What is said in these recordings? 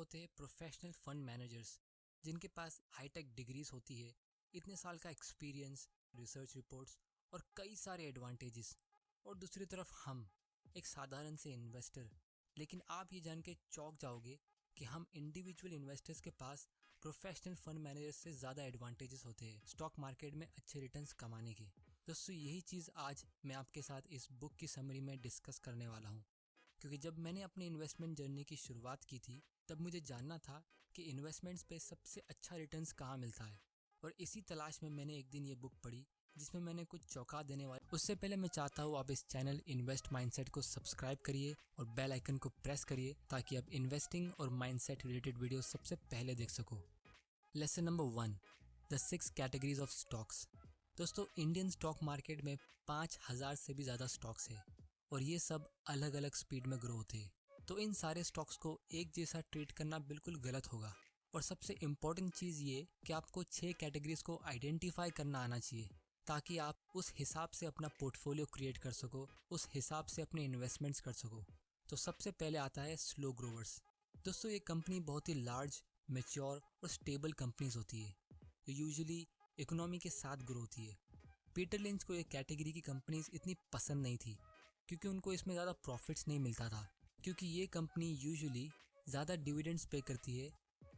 होते हैं professional fund managers जिनके पास हाईटेक डिग्रीज होती है, इतने साल का एक्सपीरियंस, रिसर्च रिपोर्ट्स और कई सारे एडवांटेजेस। और दूसरी तरफ हम, एक साधारण से इन्वेस्टर। लेकिन आप ये जान के चौंक जाओगे कि हम इंडिविजुअल इन्वेस्टर्स के पास प्रोफेशनल फंड मैनेजर्स से ज़्यादा एडवांटेजेस होते हैं स्टॉक मार्केट में अच्छे रिटर्न्स कमाने के। दोस्तों, यही चीज़ आज मैं आपके साथ इस बुक की समरी में डिस्कस करने वाला हूँ, क्योंकि जब मैंने अपनी इन्वेस्टमेंट जर्नी की शुरुआत की थी तब मुझे जानना था कि इन्वेस्टमेंट्स पे सबसे अच्छा रिटर्न्स कहाँ मिलता है। और इसी तलाश में मैंने एक दिन ये बुक पढ़ी जिसमें मैंने कुछ चौंका देने वाले। उससे पहले मैं चाहता हूँ आप इस चैनल इन्वेस्ट माइंडसेट को सब्सक्राइब करिए और बेल आइकन को प्रेस करिए ताकि आप इन्वेस्टिंग और माइंडसेट रिलेटेड वीडियो सबसे पहले देख सको। Lesson number 1, the 6 categories of stocks. दोस्तों, इंडियन स्टॉक मार्केट में 5000 से भी ज़्यादा स्टॉक्स है और ये सब अलग अलग स्पीड में ग्रो होते हैं। तो इन सारे स्टॉक्स को एक जैसा ट्रीट करना बिल्कुल गलत होगा। और सबसे इम्पोर्टेंट चीज़ ये कि आपको 6 कैटेगरीज को आइडेंटिफाई करना आना चाहिए ताकि आप उस हिसाब से अपना पोर्टफोलियो क्रिएट कर सको, उस हिसाब से अपने इन्वेस्टमेंट्स कर सको। तो सबसे पहले आता है स्लो ग्रोवर्स। दोस्तों, ये कंपनी बहुत ही लार्ज, मैच्योर और स्टेबल कंपनीज होती है जो यूजुअली इकोनॉमी के साथ ग्रो होती है। पीटर लिंच को ये कैटेगरी की कंपनीज इतनी पसंद नहीं थी क्योंकि उनको इसमें ज़्यादा प्रॉफिट्स नहीं मिलता था, क्योंकि ये कंपनी यूजुअली ज़्यादा डिविडेंड्स पे करती है,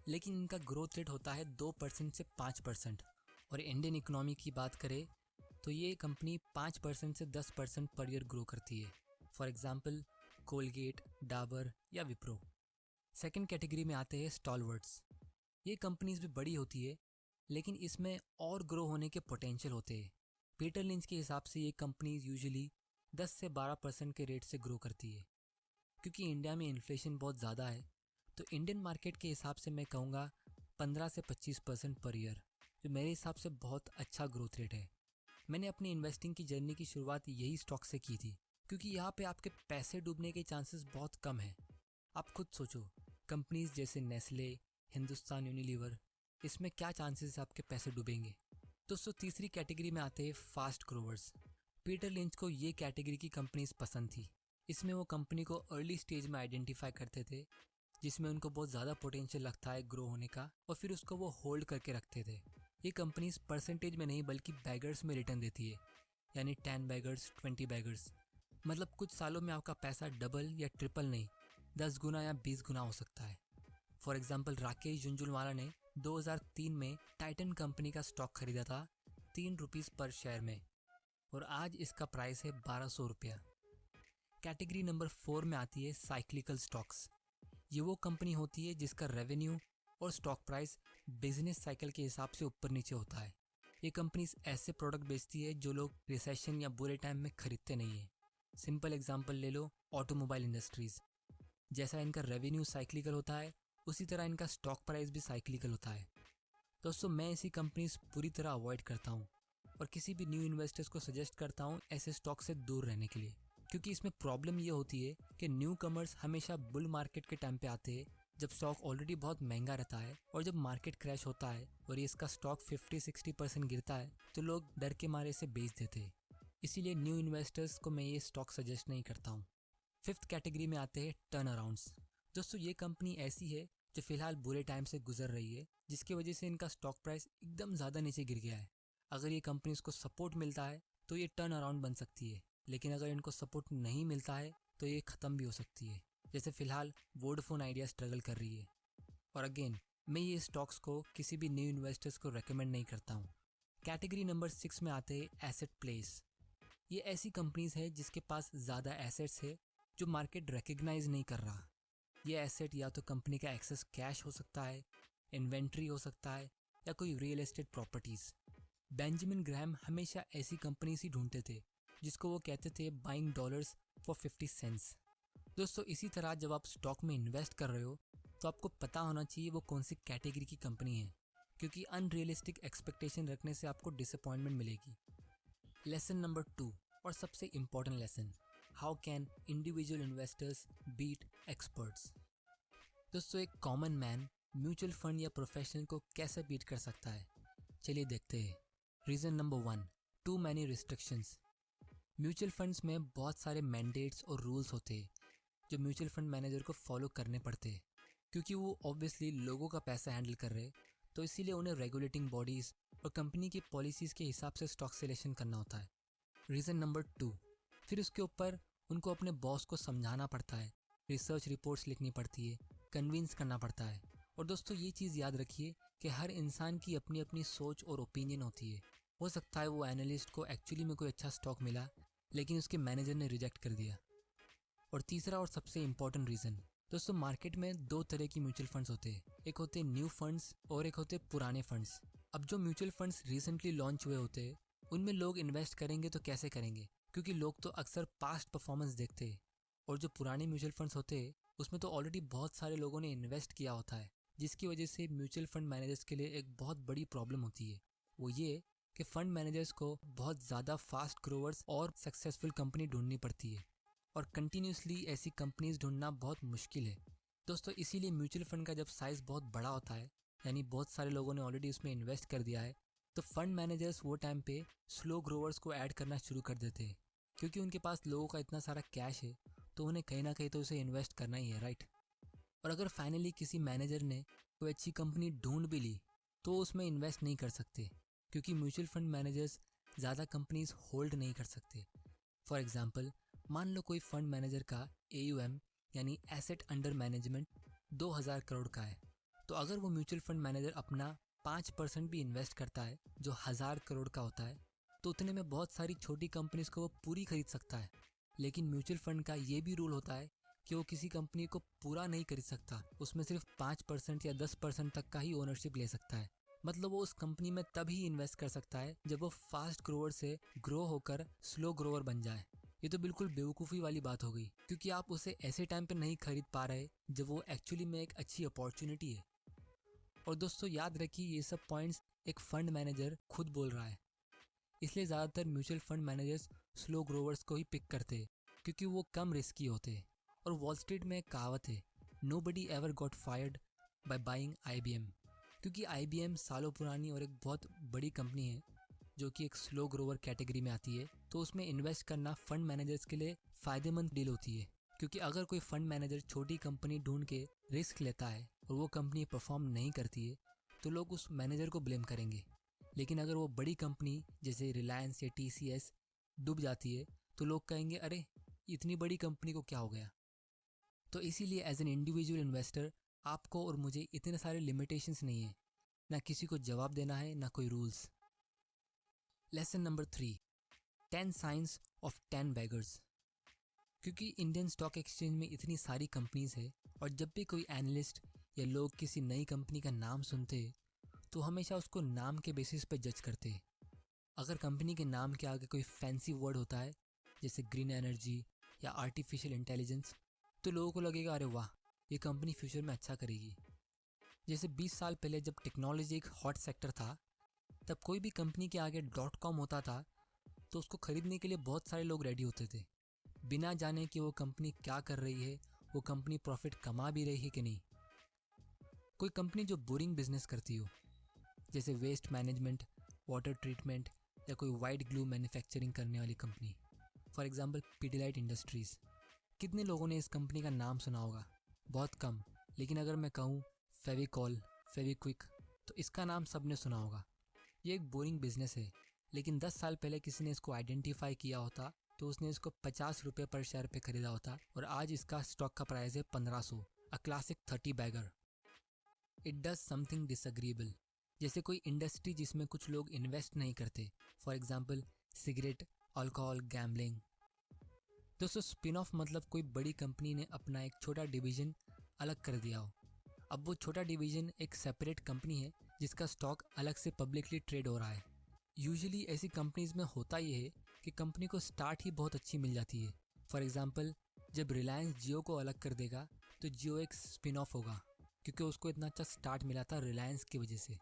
लेकिन इनका ग्रोथ रेट होता है 2% से 5%। और इंडियन इकोनॉमी की बात करें तो ये कंपनी 5% से 10% पर ईयर ग्रो करती है। फॉर एग्जाम्पल कोलगेट, डाबर या विप्रो। सेकेंड कैटेगरी में आते हैं स्टॉलवर्ड्स। ये कंपनीज भी बड़ी होती है लेकिन इसमें और ग्रो होने के पोटेंशियल होते हैं। पीटर लिंच के हिसाब से ये कंपनीज यूजुअली 10 से 12% के रेट से ग्रो करती है। क्योंकि इंडिया में इन्फ्लेशन बहुत ज़्यादा है तो इंडियन मार्केट के हिसाब से मैं कहूँगा 15 से 25% पर ईयर, जो मेरे हिसाब से बहुत अच्छा ग्रोथ रेट है। मैंने अपनी इन्वेस्टिंग की जर्नी की शुरुआत यही स्टॉक से की थी क्योंकि यहाँ पे आपके पैसे डूबने के चांसेस बहुत कम है। आप खुद सोचो, कंपनीज जैसे नेस्ले, हिंदुस्तान यूनिलीवर, इसमें क्या चांसेस है आपके पैसे डूबेंगे। दोस्तों, तीसरी कैटेगरी में आते हैं फास्ट ग्रोवर्स। पीटर लिंच को ये कैटेगरी की कंपनीज पसंद थी। इसमें वो कंपनी को अर्ली स्टेज में आइडेंटिफाई करते थे जिसमें उनको बहुत ज़्यादा पोटेंशियल लगता है ग्रो होने का, और फिर उसको वो होल्ड करके रखते थे। ये कंपनीज परसेंटेज में नहीं बल्कि बैगर्स में रिटर्न देती है, यानी 10 बैगर्स, 20 बैगर्स। मतलब कुछ सालों में आपका पैसा डबल या ट्रिपल नहीं, 10 गुना या 20 गुना हो सकता है। फॉर एग्जाम्पल राकेश झुंझुनवाला ने 2003 में टाइटन कंपनी का स्टॉक खरीदा था 3 रुपीज़ पर शेयर में, और आज इसका प्राइस है 1200 रुपया। कैटेगरी नंबर 4 में आती है साइक्लिकल स्टॉक्स। ये वो कंपनी होती है जिसका रेवेन्यू और स्टॉक प्राइस बिजनेस साइकिल के हिसाब से ऊपर नीचे होता है। ये कंपनीज ऐसे प्रोडक्ट बेचती है जो लोग रिसेशन या बुरे टाइम में खरीदते नहीं है। सिंपल एग्जांपल ले लो, ऑटोमोबाइल इंडस्ट्रीज। जैसा इनका रेवेन्यू साइक्लिकल होता है उसी तरह इनका स्टॉक प्राइस भी साइक्लिकल होता है। दोस्तों, मैं ऐसी कंपनीज पूरी तरह अवॉइड करता हूँ और किसी भी न्यू इन्वेस्टर्स को सजेस्ट करता हूँ ऐसे स्टॉक से दूर रहने के लिए, क्योंकि इसमें प्रॉब्लम ये होती है कि न्यू कमर्स हमेशा बुल मार्केट के टाइम पे आते हैं जब स्टॉक ऑलरेडी बहुत महंगा रहता है, और जब मार्केट क्रैश होता है और ये इसका स्टॉक 50-60% गिरता है तो लोग डर के मारे इसे बेच देते हैं। इसीलिए न्यू इन्वेस्टर्स को मैं ये स्टॉक सजेस्ट नहीं करता हूँ। फिफ्थ कैटेगरी में आते हैं टर्न अराउंड्स। दोस्तों, ये कंपनी ऐसी है जो फिलहाल बुरे टाइम से गुजर रही है, जिसकी वजह से इनका स्टॉक प्राइस एकदम ज़्यादा नीचे गिर गया है। अगर ये कंपनीज को सपोर्ट मिलता है तो ये टर्न अराउंड बन सकती है, लेकिन अगर इनको सपोर्ट नहीं मिलता है तो ये ख़त्म भी हो सकती है। जैसे फिलहाल वोडाफोन आइडिया स्ट्रगल कर रही है। और अगेन, मैं ये स्टॉक्स को किसी भी न्यू इन्वेस्टर्स को रेकमेंड नहीं करता हूँ। कैटेगरी नंबर 6 में आते हैं एसेट प्लेस। ये ऐसी कंपनीज है जिसके पास ज़्यादा एसेट्स है जो मार्केट रिकग्नाइज नहीं कर रहा। ये एसेट या तो कंपनी का एक्सेस कैश हो सकता है, इन्वेंट्री हो सकता है, या कोई real estate properties. Benjamin Graham हमेशा ऐसी कंपनीज ही ढूंढते थे जिसको वो कहते थे बाइंग डॉलर्स फॉर 50 सेंट्स। दोस्तों, इसी तरह जब आप स्टॉक में इन्वेस्ट कर रहे हो तो आपको पता होना चाहिए वो कौन सी कैटेगरी की कंपनी है, क्योंकि अनरियलिस्टिक एक्सपेक्टेशन रखने से आपको डिसअपॉइंटमेंट मिलेगी। लेसन नंबर 2 और सबसे important lesson, how can individual investors beat experts. दोस्तों, एक कॉमन मैन म्यूचुअल फंड या प्रोफेशनल को कैसे बीट कर सकता है, चलिए देखते हैं। Reason number 1, too many restrictions. Mutual funds में बहुत सारे मैंडेट्स और रूल्स होते हैं जो म्यूचुअल फंड मैनेजर को फॉलो करने पड़ते हैं। क्योंकि वो ऑब्वियसली लोगों का पैसा हैंडल कर रहे, तो इसीलिए उन्हें रेगुलेटिंग बॉडीज़ और कंपनी की पॉलिसीज़ के हिसाब से स्टॉक सिलेक्शन करना होता है। रीज़न नंबर 2, फिर उसके ऊपर उनको अपने बॉस को समझाना पड़ता है, रिसर्च रिपोर्ट्स लिखनी पड़ती है, कन्विंस करना पड़ता है। और दोस्तों ये चीज़ याद रखिए कि हर इंसान की अपनी अपनी सोच और ओपिनियन होती है। हो सकता है वो एनालिस्ट को एक्चुअली में कोई अच्छा स्टॉक मिला, लेकिन उसके मैनेजर ने रिजेक्ट कर दिया। और तीसरा और सबसे इम्पॉर्टेंट रीज़न, दोस्तों मार्केट में दो तरह की म्यूचुअल फंड्स होते हैं, एक होते हैं न्यू फंड्स और एक होते हैं पुराने फंड्स। अब जो म्यूचुअल फंड्स रिसेंटली लॉन्च हुए होते हैं उनमें लोग इन्वेस्ट करेंगे तो कैसे करेंगे, क्योंकि लोग तो अक्सर पास्ट परफॉर्मेंस देखते हैं। और जो पुराने म्यूचुअल फंड्स होते हैं उसमें तो ऑलरेडी बहुत सारे लोगों ने इन्वेस्ट किया होता है, जिसकी वजह से म्यूचुअल फंड मैनेजर्स के लिए एक बहुत बड़ी प्रॉब्लम होती है। वो ये कि फंड मैनेजर्स को बहुत ज़्यादा फास्ट ग्रोवर्स और सक्सेसफुल कंपनी ढूंढनी पड़ती है, और कंटिन्यूसली ऐसी कंपनीज ढूंढना बहुत मुश्किल है। दोस्तों इसीलिए म्यूचुअल फंड का जब साइज़ बहुत बड़ा होता है, यानी बहुत सारे लोगों ने ऑलरेडी उसमें इन्वेस्ट कर दिया है, तो फंड मैनेजर्स वो टाइम पे स्लो ग्रोवर्स को ऐड करना शुरू कर देते हैं, क्योंकि उनके पास लोगों का इतना सारा कैश है, तो उन्हें कहीं ना कहीं तो उसे इन्वेस्ट करना ही है, राइट। और अगर फाइनली किसी मैनेजर ने कोई अच्छी कंपनी ढूंढ भी ली तो उसमें इन्वेस्ट नहीं कर सकते, क्योंकि म्यूचुअल फंड मैनेजर्स ज़्यादा कंपनीज होल्ड नहीं कर सकते। फॉर एग्जाम्पल, मान लो कोई फंड मैनेजर का AUM यानी एसेट अंडर मैनेजमेंट 2000 करोड़ का है, तो अगर वो म्यूचुअल फंड मैनेजर अपना 5% भी इन्वेस्ट करता है जो 1000 करोड़ का होता है, तो उतने में बहुत सारी छोटी कंपनीज को वो पूरी खरीद सकता है। लेकिन म्यूचुअल फंड का ये भी रूल होता है कि वो किसी कंपनी को पूरा नहीं खरीद सकता, उसमें सिर्फ 5% या 10% तक का ही ओनरशिप ले सकता है। मतलब वो उस कंपनी में तभी इन्वेस्ट कर सकता है जब वो फास्ट ग्रोवर से ग्रो होकर स्लो ग्रोवर बन जाए। ये तो बिल्कुल बेवकूफ़ी वाली बात हो गई, क्योंकि आप उसे ऐसे टाइम पे नहीं खरीद पा रहे जब वो एक्चुअली में एक अच्छी अपॉर्चुनिटी है। और दोस्तों याद रखिए ये सब पॉइंट्स एक फंड मैनेजर खुद बोल रहा है, इसलिए ज़्यादातर mutual fund managers slow growers को ही पिक करते हैं, क्योंकि वो कम रिस्की होते हैं। और वॉल स्ट्रीट में एक कहावत है, nobody ever got fired by buying IBM, क्योंकि IBM सालों पुरानी और एक बहुत बड़ी कंपनी है जो कि एक स्लो ग्रोवर कैटेगरी में आती है, तो उसमें इन्वेस्ट करना फंड मैनेजर्स के लिए फ़ायदेमंद डील होती है। क्योंकि अगर कोई फंड मैनेजर छोटी कंपनी ढूंढ के रिस्क लेता है और वो कंपनी परफॉर्म नहीं करती है, तो लोग उस मैनेजर को ब्लेम करेंगे। लेकिन अगर वो बड़ी कंपनी जैसे रिलायंस या TCS डूब जाती है, तो लोग कहेंगे अरे इतनी बड़ी कंपनी को क्या हो गया। तो इसीलिए एज एन इंडिविजुअल इन्वेस्टर आपको और मुझे इतने सारे लिमिटेशंस नहीं है, ना किसी को जवाब देना है ना कोई rules. Lesson number 3, 10 science of 10 beggars. क्योंकि इंडियन स्टॉक एक्सचेंज में इतनी सारी कंपनीज है, और जब भी कोई एनालिस्ट या लोग किसी नई कंपनी का नाम सुनते हैं तो हमेशा उसको नाम के बेसिस पे जज करते हैं। अगर कंपनी के नाम के आगे कोई फैंसी वर्ड होता है जैसे ग्रीन एनर्जी या आर्टिफिशियल इंटेलिजेंस, तो लोगों को लगेगा अरे वाह ये कंपनी फ्यूचर में अच्छा करेगी। जैसे 20 साल पहले जब टेक्नोलॉजी एक हॉट सेक्टर था, तब कोई भी कंपनी के आगे .com होता था तो उसको खरीदने के लिए बहुत सारे लोग रेडी होते थे, बिना जाने कि वो कंपनी क्या कर रही है, वो कंपनी प्रॉफिट कमा भी रही है कि नहीं। कोई कंपनी जो बोरिंग बिजनेस करती हो जैसे वेस्ट मैनेजमेंट, वाटर ट्रीटमेंट या कोई वाइट ग्लू मैन्युफैक्चरिंग करने वाली कंपनी, फॉर एग्जांपल पीडिलाइट इंडस्ट्रीज़, कितने लोगों ने इस कंपनी का नाम सुना होगा? बहुत कम। लेकिन अगर मैं कहूँ फेविकॉल, फेविक्विक, तो इसका नाम सबने सुना होगा। ये एक बोरिंग बिजनेस है, लेकिन 10 साल पहले किसी ने इसको आइडेंटिफाई किया होता तो उसने इसको 50 रुपये पर शेयर पे खरीदा होता, और आज इसका स्टॉक का प्राइस है 1500, a classic 30 bagger. It does something disagreeable, जैसे कोई इंडस्ट्री जिसमें कुछ लोग इन्वेस्ट नहीं करते, for example cigarette, alcohol, gambling. दोस्तों स्पिन ऑफ मतलब कोई बड़ी कंपनी ने अपना एक छोटा डिवीजन अलग कर दिया हो। अब वो छोटा डिवीजन एक सेपरेट कंपनी है जिसका स्टॉक अलग से पब्लिकली ट्रेड हो रहा है। यूजुअली ऐसी कंपनीज में होता ये है कि कंपनी को स्टार्ट ही बहुत अच्छी मिल जाती है। फॉर एग्जाम्पल जब रिलायंस जियो को अलग कर देगा तो जियो एक स्पिन ऑफ होगा, क्योंकि उसको इतना अच्छा स्टार्ट मिला था रिलायंस की वजह से।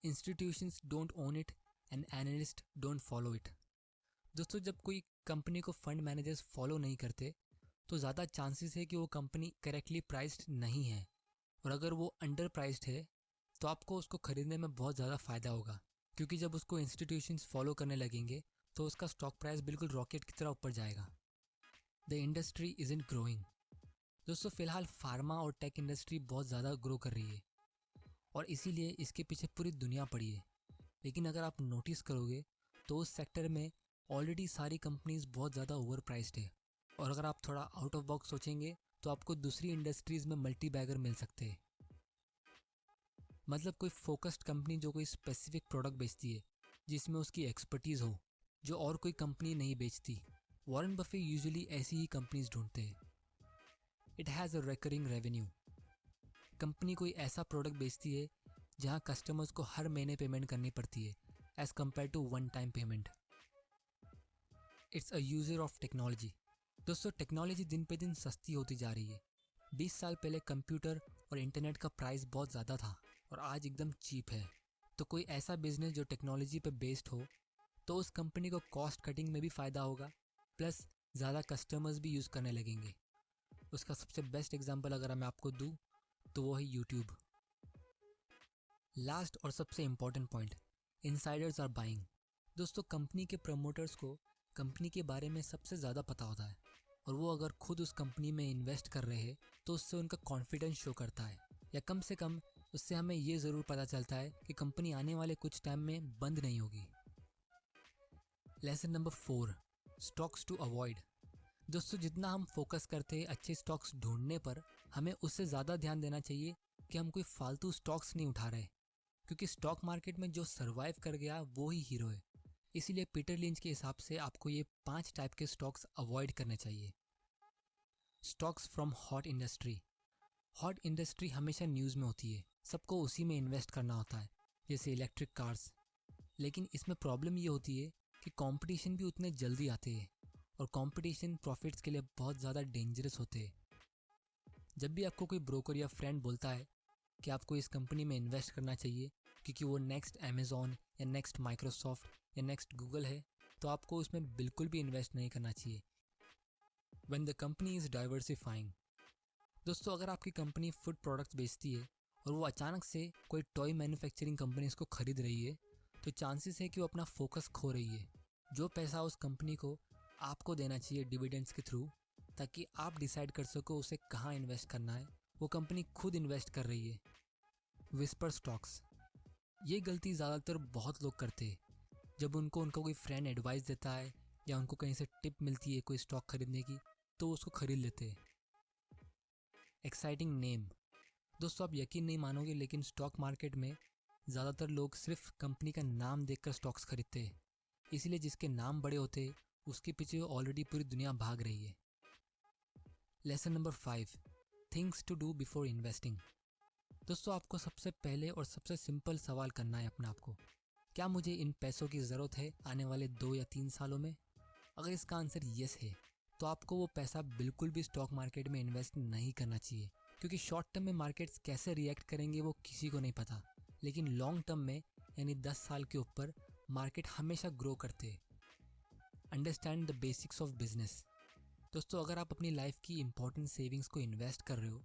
Institutions don't own it and analyst don't follow it. दोस्तों जब कोई कंपनी को फंड मैनेजर्स फॉलो नहीं करते तो ज़्यादा चांसेस है कि वो कंपनी करेक्टली प्राइस्ड नहीं है, और अगर वो अंडर प्राइस्ड है तो आपको उसको खरीदने में बहुत ज़्यादा फ़ायदा होगा, क्योंकि जब उसको इंस्टीट्यूशंस फॉलो करने लगेंगे तो उसका स्टॉक प्राइस बिल्कुल रॉकेट की तरह ऊपर जाएगा। The industry isn't growing. दोस्तों फिलहाल फार्मा और टेक इंडस्ट्री बहुत ज़्यादा ग्रो कर रही है और इसीलिए इसके पीछे पूरी दुनिया पड़ी है। लेकिन अगर आप नोटिस करोगे तो उस सेक्टर में ऑलरेडी सारी कंपनीज बहुत ज़्यादा ओवर प्राइस्ड है। और अगर आप थोड़ा आउट ऑफ बॉक्स सोचेंगे तो आपको दूसरी इंडस्ट्रीज़ में मल्टी बैगर मिल सकते हैं। मतलब कोई फोकस्ड कंपनी जो कोई स्पेसिफिक प्रोडक्ट बेचती है जिसमें उसकी एक्सपर्टीज़ हो जो और कोई कंपनी नहीं बेचती। वॉरेन बफे यूजुअली ऐसी ही कंपनीज ढूंढते हैं। It has a recurring revenue. Company कोई ऐसा प्रोडक्ट बेचती है जहां कस्टमर्स को हर महीने पेमेंट करनी पड़ती है as compare to one time payment. It's a user of technology. दोस्तों टेक्नोलॉजी दिन पे दिन सस्ती होती जा रही है। 20 साल पहले कंप्यूटर और इंटरनेट का प्राइस बहुत ज़्यादा था और आज एकदम चीप है। तो कोई ऐसा बिजनेस जो टेक्नोलॉजी पे बेस्ड हो तो उस कंपनी को कॉस्ट कटिंग में भी फ़ायदा होगा, प्लस ज़्यादा कस्टमर्स भी यूज़ करने लगेंगे। उसका सबसे बेस्ट एग्जांपल अगर मैं आपको दूँ तो वो है यूट्यूब। लास्ट और सबसे important point, insiders are buying. दोस्तों कंपनी के प्रमोटर्स को कंपनी के बारे में सबसे ज़्यादा पता होता है और वो अगर खुद उस कंपनी में इन्वेस्ट कर रहे हैं तो उससे उनका कॉन्फिडेंस शो करता है, या कम से कम उससे हमें ये ज़रूर पता चलता है कि कंपनी आने वाले कुछ टाइम में बंद नहीं होगी। Lesson number 4, stocks to avoid. दोस्तों जितना हम फोकस करते हैं अच्छे स्टॉक्स ढूंढने पर, हमें उससे ज़्यादा ध्यान देना चाहिए कि हम कोई फालतू स्टॉक्स नहीं उठा रहे, क्योंकि स्टॉक मार्केट में जो सर्वाइव कर गया वो ही हीरो है। इसीलिए पीटर लिंच के हिसाब से आपको ये 5 टाइप के स्टॉक्स अवॉइड करने चाहिए। Stocks from hot industry. Hot industry हमेशा न्यूज़ में होती है, सबको उसी में इन्वेस्ट करना होता है, जैसे इलेक्ट्रिक कार्स। लेकिन इसमें प्रॉब्लम ये होती है कि कंपटीशन भी उतने जल्दी आते हैं और कंपटीशन प्रॉफिट्स के लिए बहुत ज़्यादा डेंजरस होते हैं। जब भी आपको कोई ब्रोकर या फ्रेंड बोलता है कि आपको इस कंपनी में इन्वेस्ट करना चाहिए क्योंकि वो नेक्स्ट अमेज़ॉन या नेक्स्ट माइक्रोसॉफ्ट या नेक्स्ट गूगल है, तो आपको उसमें बिल्कुल भी इन्वेस्ट नहीं करना चाहिए। When the company is diversifying. दोस्तों अगर आपकी कंपनी फूड प्रोडक्ट्स बेचती है और वो अचानक से कोई टॉय मैन्युफैक्चरिंग कंपनी इसको खरीद रही है, तो चांसेस है कि वो अपना फोकस खो रही है। जो पैसा उस कंपनी को आपको देना चाहिए डिविडेंड्स के थ्रू, ताकि आप डिसाइड कर सको उसे कहाँ इन्वेस्ट करना है, वो कंपनी खुद इन्वेस्ट कर रही है। Whisper stocks. ये गलती ज़्यादातर बहुत लोग करते हैं। जब उनको कोई फ्रेंड एडवाइस देता है या उनको कहीं से टिप मिलती है कोई स्टॉक खरीदने की, तो उसको खरीद लेते हैं। Exciting name. दोस्तों आप यकीन नहीं मानोगे, लेकिन स्टॉक मार्केट में ज़्यादातर लोग सिर्फ कंपनी का नाम देखकर स्टॉक्स खरीदते हैं। इसलिए जिसके नाम बड़े होते हैं उसके पीछे ऑलरेडी पूरी दुनिया भाग रही है। Lesson number 5, things to do before investing. दोस्तों आपको सबसे पहले और सबसे सिंपल सवाल करना है अपने आप को, क्या मुझे इन पैसों की ज़रूरत है आने वाले 2 या 3 सालों में? अगर इसका आंसर येस है तो आपको वो पैसा बिल्कुल भी स्टॉक मार्केट में इन्वेस्ट नहीं करना चाहिए, क्योंकि शॉर्ट टर्म में मार्केट्स कैसे रिएक्ट करेंगे वो किसी को नहीं पता, लेकिन लॉन्ग टर्म में यानी 10 साल के ऊपर मार्केट हमेशा ग्रो करते हैं। Understand the basics of business. दोस्तों अगर आप अपनी लाइफ की इंपॉर्टेंट सेविंग्स को इन्वेस्ट कर रहे हो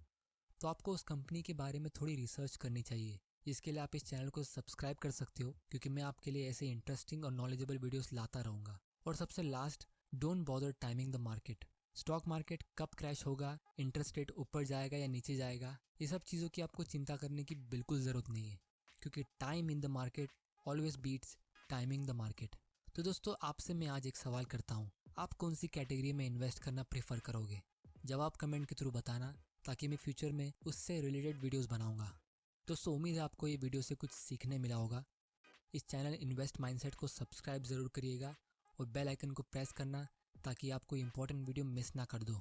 तो आपको उस कंपनी के बारे में थोड़ी रिसर्च करनी चाहिए, जिसके लिए आप इस चैनल को सब्सक्राइब कर सकते हो, क्योंकि मैं आपके लिए ऐसे इंटरेस्टिंग और नॉलेजेबल वीडियोस लाता रहूँगा। और सबसे last, don't bother timing the market. Stock market कब क्रैश होगा, इंटरेस्ट रेट ऊपर जाएगा या नीचे जाएगा, ये सब चीज़ों की आपको चिंता करने की बिल्कुल ज़रूरत नहीं है, क्योंकि time in the market always beats timing the market. तो दोस्तों आपसे मैं आज एक सवाल करता हूँ, आप कौन सी कैटेगरी में इन्वेस्ट करना प्रेफर करोगे? जवाब कमेंट के थ्रू बताना, ताकि मैं फ्यूचर में उससे रिलेटेड वीडियोस बनाऊंगा। दोस्तों उम्मीद है आपको ये वीडियो से कुछ सीखने मिला होगा। इस चैनल इन्वेस्ट माइंडसेट को सब्सक्राइब ज़रूर करिएगा और बेल आइकन को प्रेस करना, ताकि आप कोई इंपॉर्टेंट वीडियो मिस ना कर दो।